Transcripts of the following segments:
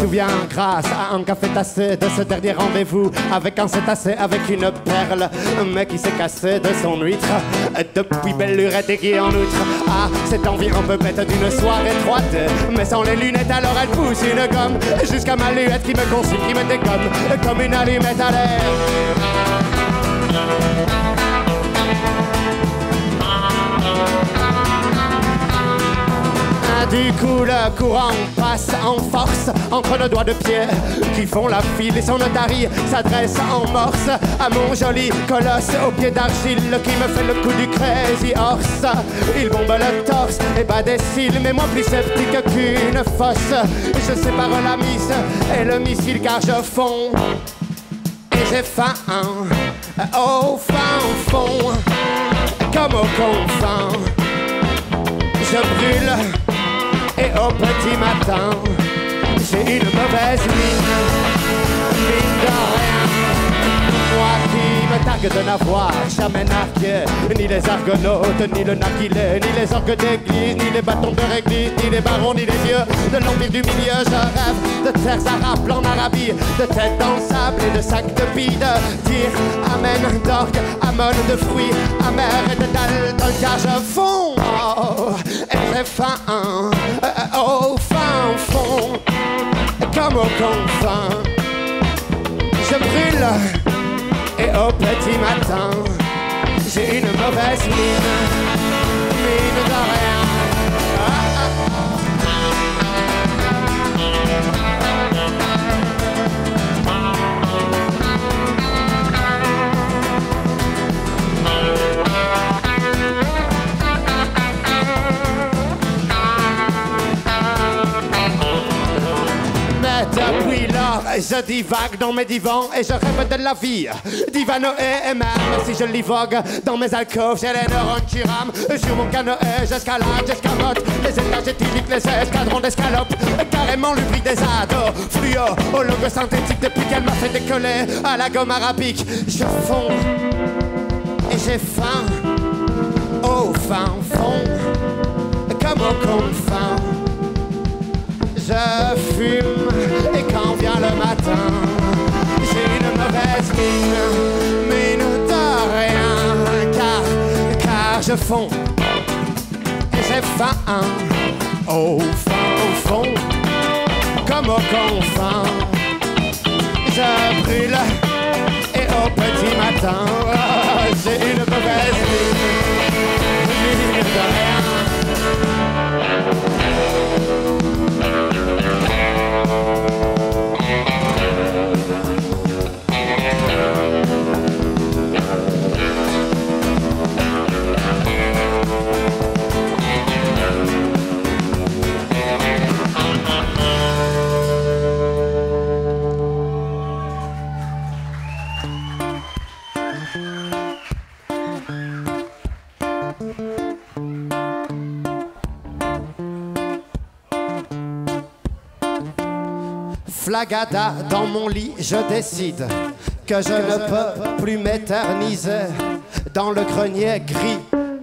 souviens grâce à un café tassé de ce dernier rendez-vous avec un cétacé avec une perle, mais qui s'est cassé de son huître. Depuis belle lurette et qui en outre a cette envie un peu bête d'une soirée étroite, mais sans les lunettes alors elle pousse une gomme jusqu'à ma luette qui me consume, qui me dégomme comme une allumette à l'air. Du coup le courant passe en force entre nos doigts de pied qui font la file et son otarie s'adresse en morse à mon joli colosse au pied d'argile qui me fait le coup du crazy horse. Il bombe le torse et bat des cils, mais moi plus sceptique qu'une fosse. Je sépare la mise et le missile car je fonds et j'ai faim au fin fond comme au confin. Je brûle et au petit matin, j'ai une mauvaise mine de rien. Moi qui me targue de n'avoir jamais nargué ni les argonautes, ni le narguilé, ni les orgues d'église, ni les bâtons de réglisse, ni les barons, ni les vieux de l'empire du milieu. Je rêve de terres arabes en Arabie, de têtes dans le sable et de sacs de billes, de dire amen d'orgue, amon de fruits amers et de dalles d'un car je fonds. Et j'ai faim au fin fond comme au confin. Je brûle et au petit matin j'ai une mauvaise mine de rien. Depuis lors, je divague dans mes divans et je rêve de la vie d'Ivano et même si je livogue dans mes alcôves, j'ai les neurones qui rament sur mon canoë, j'escalade, j'escamote les étages éthyliques, les escadrons d'escalopes, carrément le prix des ados, fluo au logo synthétique depuis qu'elle m'a fait décoller à la gomme arabique. Je fonds et j'ai faim au fin fond comme au confin. Je fume et quand vient le matin, j'ai une mauvaise mine de rien, car je fonds et j'ai faim au fond, comme au confin. Je brûle et au petit matin, j'ai une mauvaise mine de rien. Flagada dans mon lit, je décide que je ne peux plus m'éterniser dans le grenier gris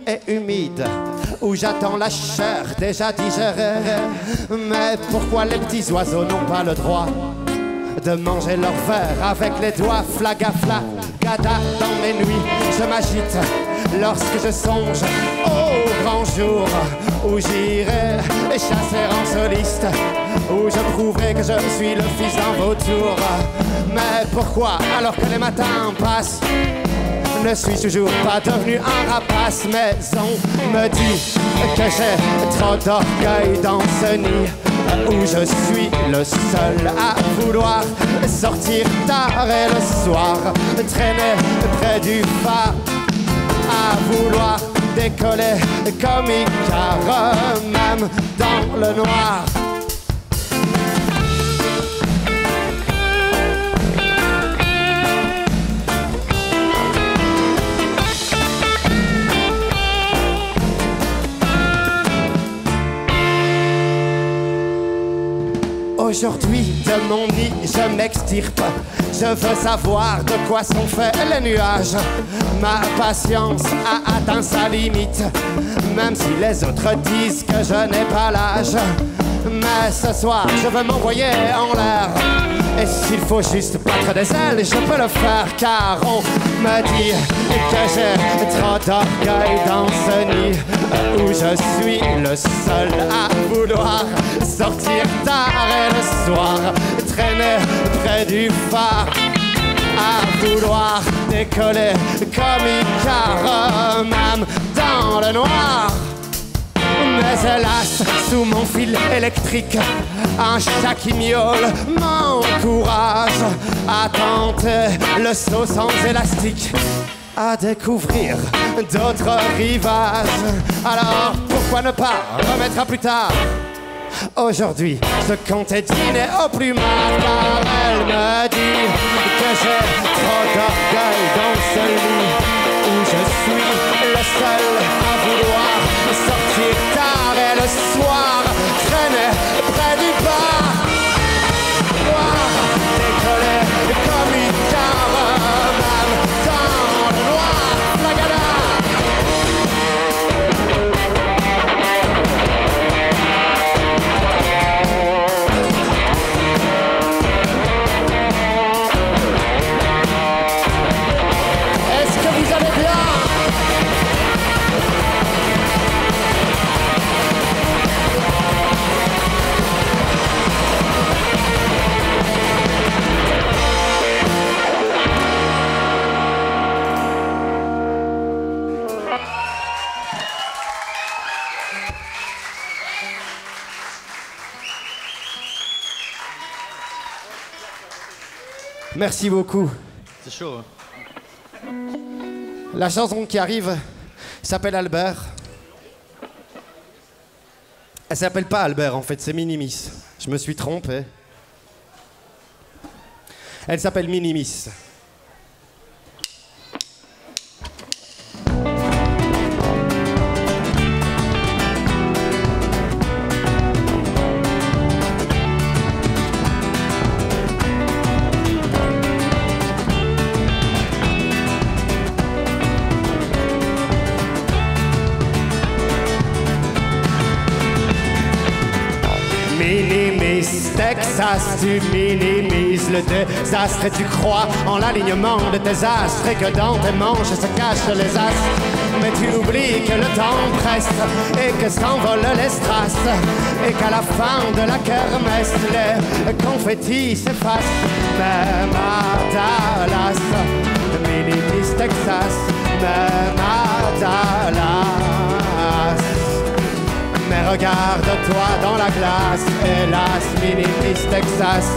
et humide où j'attends la chair déjà digérée. Mais pourquoi les petits oiseaux n'ont pas le droit de manger leur verre avec les doigts? Flagada dans mes nuits, je m'agite lorsque je songe au grand jour où j'irai chasser en soliste, où je prouverai que je suis le fils d'un vautour. Mais pourquoi, alors que les matins passent, ne suis-je toujours pas devenu un rapace? Mais on me dit que j'ai trop d'orgueil dans ce nid où je suis le seul à vouloir sortir tard et le soir traîner près du phare, à vouloir décoller comme Icare, même dans le noir. Aujourd'hui, de mon nid, je m'extirpe. Je veux savoir de quoi sont faits les nuages. Ma patience a atteint sa limite, même si les autres disent que je n'ai pas l'âge. Mais ce soir, je veux m'envoyer en l'air. Et s'il faut juste battre des ailes, je peux le faire car on me dit que j'ai trop d'orgueil dans ce nid où je suis le seul à vouloir sortir tard et le soir traîner près du phare, à vouloir décoller comme Icare, même dans le noir. Mais hélas, sous mon fil électrique, un chat qui miaule m'encourage à tenter le saut sans élastique, à découvrir d'autres rivages. Alors pourquoi ne pas remettre à plus tard? Aujourd'hui, je comptais dîner au plus marre, car elle me dit que j'ai trop d'orgueil dans ce lit où je suis le seul à vouloir sortir tard et le soir traîner près du bar, voir décoller comme une caravane dans le noir, flagada. Est-ce que vous allez bien? Merci beaucoup. C'est chaud, hein? La chanson qui arrive s'appelle Albert. Elle s'appelle pas Albert en fait, c'est Minimis. Je me suis trompé. Elle s'appelle Minimis. Texas, tu minimises le désastre et tu crois en l'alignement de tes astres et que dans tes manches se cachent les astres. Mais tu oublies que le temps presse et que s'envolent les strass et qu'à la fin de la kermesse les confettis s'effacent. Même à Dallas, minimis Texas, même à Dallas. Mais regarde-toi dans la glace, hélas, Minimis Texas,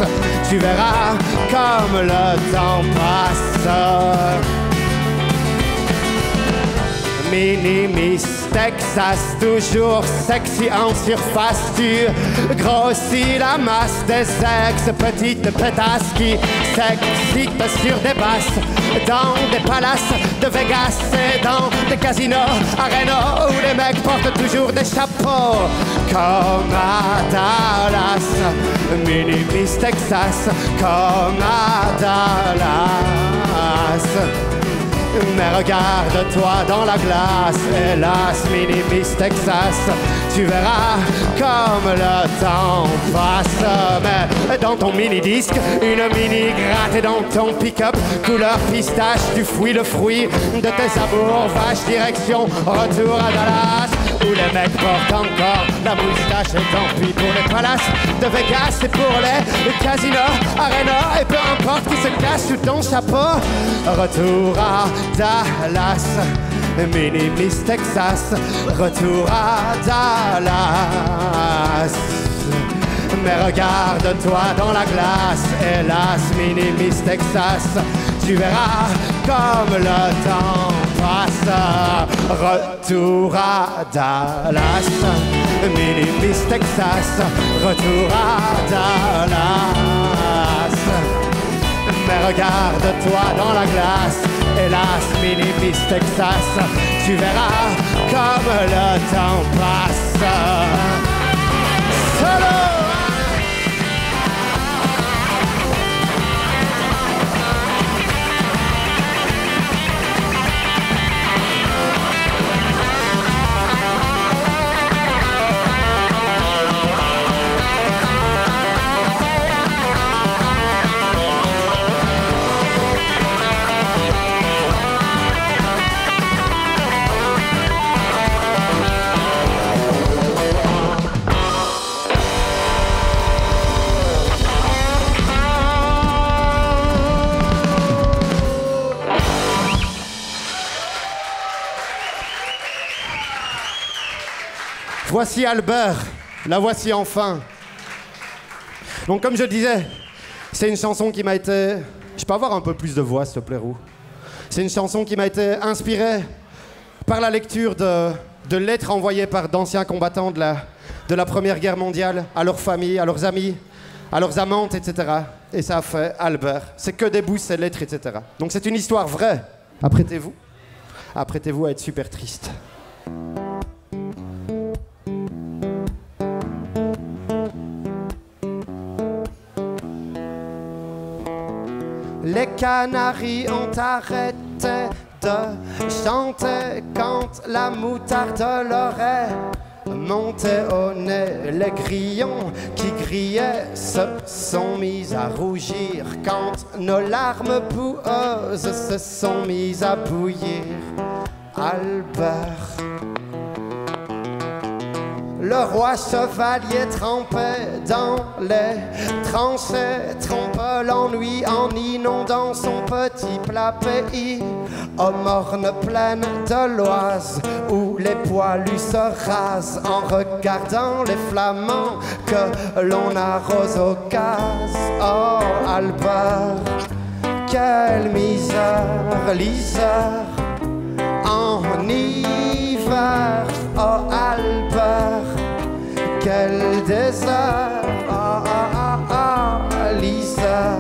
tu verras comme le temps passe. Minimis Texas, toujours sexy en surface, tu grossis la masse des ex-petites pétasses qui s'excitent sur des basses, dans des palaces de Vegas et dans des casinos à Reno où les mecs portent toujours des chapeaux. Comme à Dallas, Minimis Texas, comme à Dallas. Mais regarde-toi dans la glace, hélas, Minimis Texas, tu verras comme le temps passe. Mais dans ton mini-disque, une mini gratte dans ton pick-up, couleur pistache, tu fouilles le fruit de tes amours, vache direction, retour à Dallas, où les mecs portent encore la moustache. Et tant pis pour les palaces de Vegas et pour les casinos à Reno, et peu importe qui se cache sous ton chapeau. Retour à Dallas, Minimis Texas, retour à Dallas. Mais regarde-toi dans la glace, hélas, Minimis Texas, tu verras comme le temps passe. Retour à Dallas, Minimis Texas, retour à Dallas. Mais regarde-toi dans la glace, hélas, Minimis Texas, tu verras comme le temps passe. Solo! Voici Albert, la voici enfin. Donc comme je disais, c'est une chanson qui m'a été... Je peux avoir un peu plus de voix, s'il te plaît, Roux? C'est une chanson qui m'a été inspirée par la lecture de lettres envoyées par d'anciens combattants de la Première Guerre mondiale à leurs familles, à leurs amis, à leurs amantes, etc. Et ça a fait Albert. C'est que des bouts, ces lettres, etc. Donc c'est une histoire vraie. Apprêtez-vous. Apprêtez-vous à être super triste. Les canaris ont arrêté de chanter quand la moutarde leur est montée au nez. Les grillons qui grillaient se sont mis à rougir quand nos larmes boueuses se sont mises à bouillir. Albert, le roi chevalier trempait dans les tranchées, trompe l'ennui en inondant son petit plat pays, aux mornes plaines de l'Oise, où les poilus se rasent en regardant les flamands que l'on arrose au gaz. Oh Albert, quelle misère, l'Isère en hiver. Oh Albert, quel désert, oh, oh, oh, oh, l'Isère.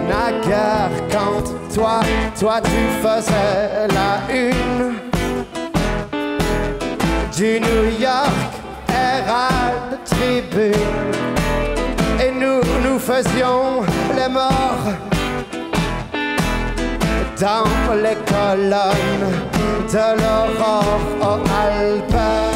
Naguère quand toi tu faisais la une du New York Herald Tribune, et nous faisions les morts dans les colonnes de l'aurore. Oh Albert,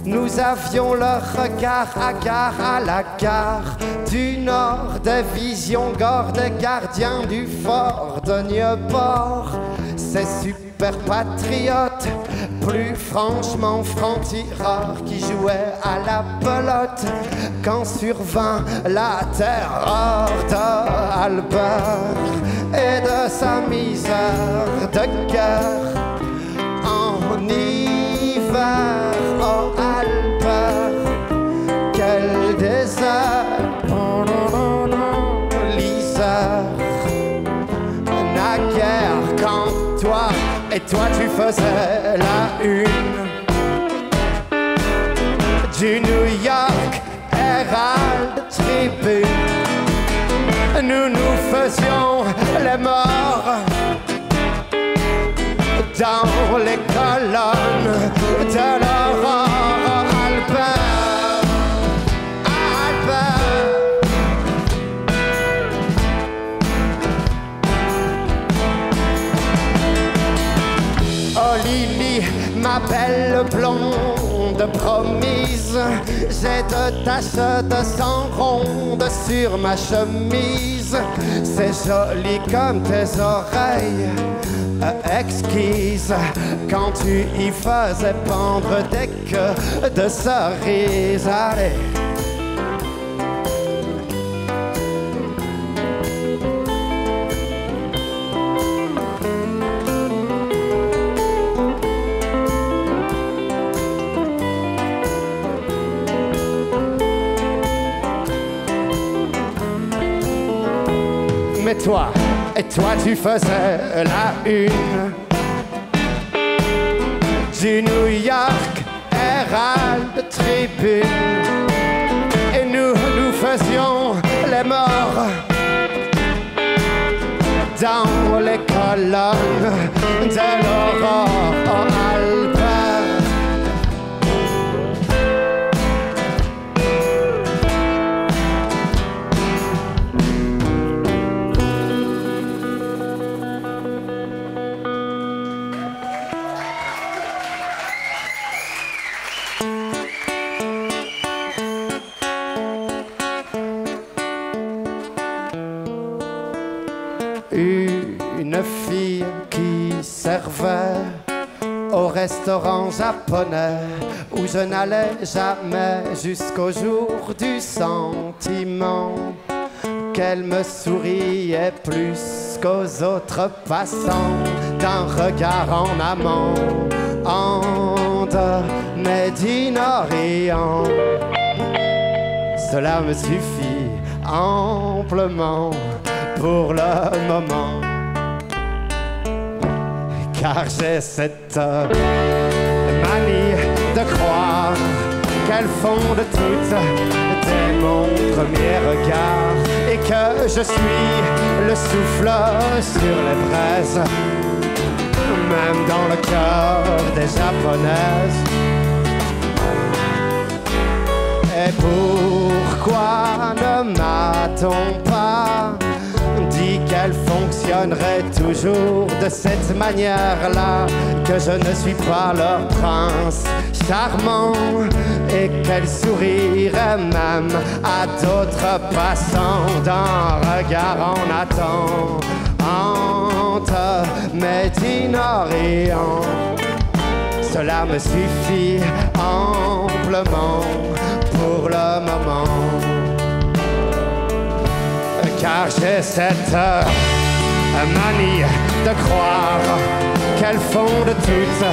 nous avions le regard hagard à la gare du Nord, des visions gore des gardiens du fort de Nieuport. Ces super patriotes, plus franchement francs-tireurs, qui jouaient à la pelote quand survint la terreur d'Albert et de sa misère de guerre en hiver. Oh Albert, quel désert, oh, non, non, non, l'Isère. Naguère quand toi tu faisais la une du New York Herald Tribune, nous faisions les morts dans les colonnes de l'aurore. Albert, Albert. Oh Lily, ma belle blonde promise, j'ai de taches de sang ronde sur ma chemise. C'est joli comme tes oreilles exquise quand tu y faisais pendre des queues de cerises. Allez. Mais toi, et toi tu faisais la une du New York Herald Tribune, et nous faisions les morts dans les colonnes de l'aurore. Oh Albert, une fille qui servait au restaurant japonais où je n'allais jamais jusqu'au jour du sentiment. qu'elle me souriait plus qu'aux autres passants, d'un regard en amont, de Médine-Orient. Cela me suffit amplement pour le moment, car j'ai cette manie de croire qu'elles font de toutes dès mon premier regard, et que je suis le souffle sur les braises, même dans le cœur des japonaises. Et pourquoi ne m'a-t-on pas dit qu'elle fonctionnerait toujours de cette manière-là, que je ne suis pas leur prince charmant, et qu'elle sourirait même à d'autres passants d'un regard en attente, Médine-Orient. Cela me suffit amplement pour le moment, car j'ai cette manie de croire qu'elles font de toutes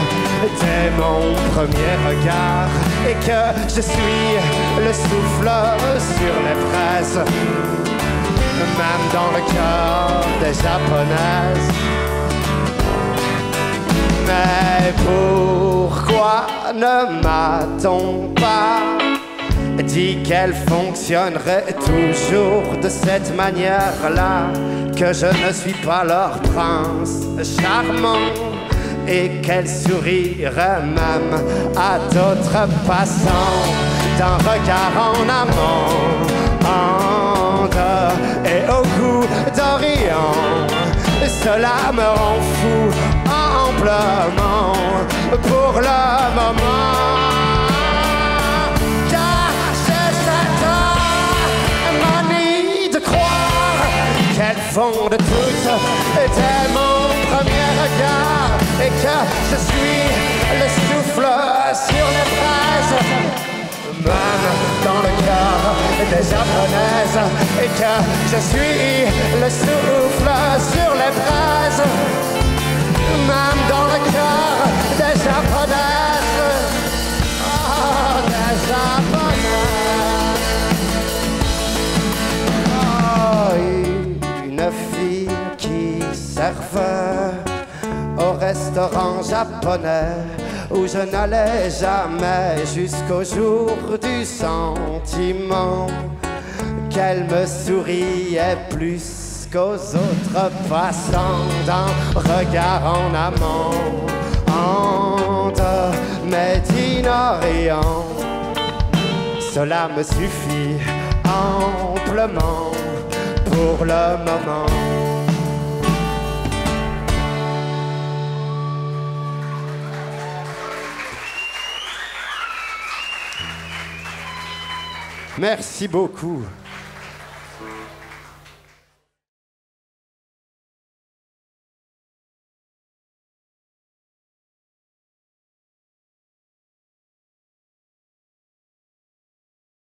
dès mon premier regard, et que je suis le souffle sur les fraises, même dans le cœur des japonaises. Mais pourquoi ne m'a-t-on pas dit qu'elle fonctionnerait toujours de cette manière-là, que je ne suis pas leur prince charmant, et qu'elle sourirait même à d'autres passants d'un regard en amont, et au goût d'Orient. Cela me rend fou amplement pour le moment, car j'ai cette manie de croire qu'elles font de toutes dès mon premier regard, et que je suis le souffle sur les fraises, même dans le cœur des japonaises, et que je suis le souffle sur les fraises, même dans le cœur des japonaises. Oh, des japonaises. Oh, une fille qui servait au restaurant japonais où je n'allais jamais, jusqu'au jour du sentiment qu'elle me souriait plus qu'aux autres passants d'un regard en amont, de Médine-Orient. Cela me suffit amplement pour le moment. Merci beaucoup.